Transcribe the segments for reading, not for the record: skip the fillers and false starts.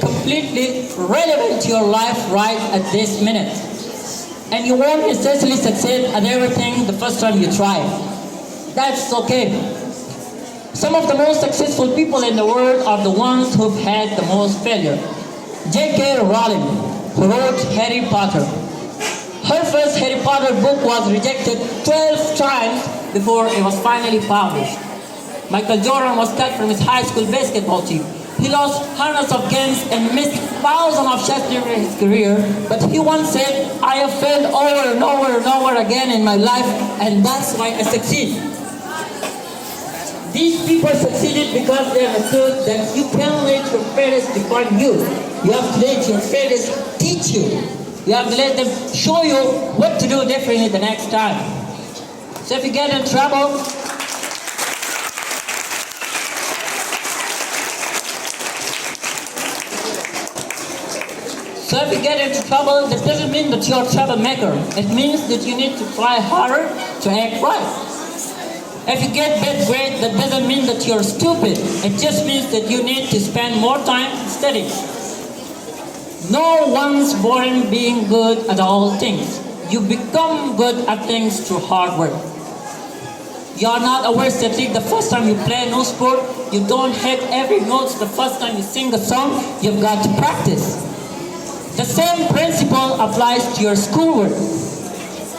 completely relevant to your life right at this minute. And you won't necessarily succeed at everything the first time you try. That's okay. Some of the most successful people in the world are the ones who've had the most failure. J.K. Rowling, who wrote Harry Potter. Her first Harry Potter book was rejected 12 times before it was finally published. Michael Jordan was cut from his high school basketball team. He lost hundreds of games and missed thousands of shots during his career, but he once said, "I have failed over and over and over again in my life, and that's why I succeed." These people succeeded because they understood that you can't let your failures define you. You have to let your failures teach you. You have to let them show you what to do differently the next time. So if you get in trouble, that doesn't mean that you're a troublemaker. It means that you need to try harder to act right. If you get bad grades, that doesn't mean that you're stupid. It just means that you need to spend more time studying. No one's born being good at all things. You become good at things through hard work. You're not a worst athlete the first time you play no sport. You don't hit every note the first time you sing a song. You've got to practice. The same principle applies to your schoolwork.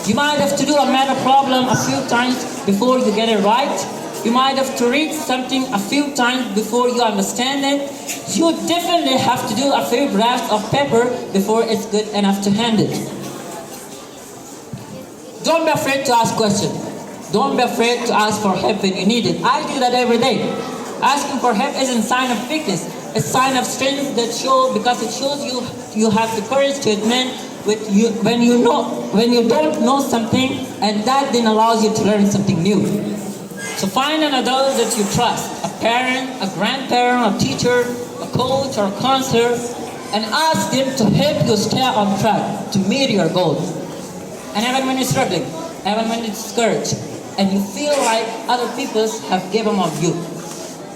You might have to do a math problem a few times before you get it right. You might have to read something a few times before you understand it. You definitely have to do a few drafts of paper before it's good enough to hand it. Don't be afraid to ask questions. Don't be afraid to ask for help when you need it. I do that every day. Asking for help isn't a sign of weakness. It's a sign of strength because it shows you have the courage to admit when you don't know something, and that then allows you to learn something new. So find an adult that you trust, a parent, a grandparent, a teacher, a coach, or a counselor, and ask them to help you stay on track to meet your goals. And even when you're struggling, even when you're discouraged, and you feel like other people have given up on you,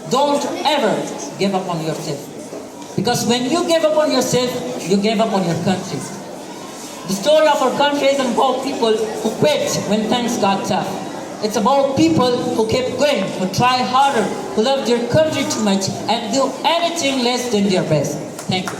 don't ever give up on yourself. Because when you give up on yourself, you give up on your country. The story of our country isn't about people who quit when things got tough. It's about people who kept going, who try harder, who love their country too much, and do anything less than their best. Thank you.